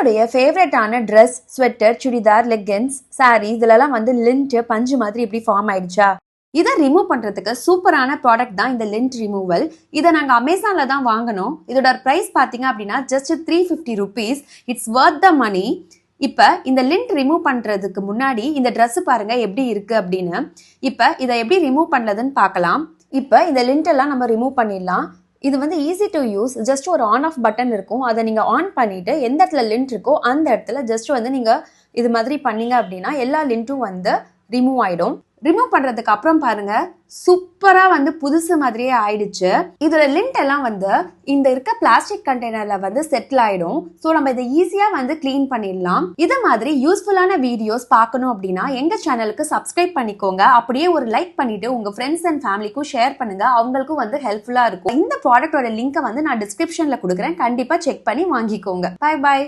உங்களுடைய ஃபேவரட்டான dress, sweater, churidar, leggings, sari இதெல்லாம் வந்து லிண்ட் பஞ்சு மாதிரி இப்படி ஃபார்ம் ஆயிடுச்சா? இதை ரிமூவ் பண்றதுக்கு சூப்பரான ப்ராடக்ட் தான் இந்த லிண்ட் ரிமூவல். இதை நாங்கள் அமேசான்ல தான் வாங்கினோம். இதோட ப்ரைஸ் பார்த்தீங்க அப்படின்னா ஜஸ்ட் 350 rupees. இட்ஸ் வர்த் த மணி. இப்போ இந்த லிண்ட் ரிமூவ் பண்ணுறதுக்கு முன்னாடி இந்த ட்ரெஸ் பாருங்க எப்படி இருக்கு அப்படின்னு. இப்போ இதை எப்படி ரிமூவ் பண்ணுறதுன்னு பார்க்கலாம். இப்போ இந்த லிண்ட் எல்லாம் நம்ம ரிமூவ் பண்ணிடலாம். இது வந்து ஈஸி டு யூஸ். ஜஸ்ட் ஒரு ஆன் ஆஃப் பட்டன் இருக்கும். அதை நீங்கள் ஆன் பண்ணிட்டு எந்த இடத்துல லிண்ட் இருக்கோ அந்த இடத்துல ஜஸ்ட் வந்து நீங்கள் இது மாதிரி பண்ணீங்க அப்படின்னா எல்லா லிண்ட்டும் வந்து ரிமூவ் ஆயிடும். ரிமூவ் பண்றதுக்கு அப்புறம் பாருங்க சூப்பரா வந்து புதுசு மாதிரியே ஆயிடுச்சு. இதோட லிண்ட் எல்லாம் வந்து இந்த இருக்க பிளாஸ்டிக் கண்டெய்னர்ல வந்து செட்டில் ஆயிடும். ஸோ நம்ம இதை ஈஸியா வந்து கிளீன் பண்ணிடலாம். இது மாதிரி யூஸ்ஃபுல்லான வீடியோஸ் பார்க்கணும் அப்படின்னா எங்க சேனலுக்கு சப்ஸ்கிரைப் பண்ணிக்கோங்க. அப்படியே ஒரு லைக் பண்ணிட்டு உங்க ஃப்ரெண்ட்ஸ் அண்ட் ஃபேமிலிக்கும் ஷேர் பண்ணுங்க. அவங்களுக்கும் வந்து ஹெல்ப்ஃபுல்லா இருக்கும். இந்த ப்ராடக்டோட லிங்கை வந்து நான் டிஸ்கிரிப்ஷன்ல கொடுக்குறேன். கண்டிப்பா செக் பண்ணி வாங்கிக்கோங்க. Bye bye.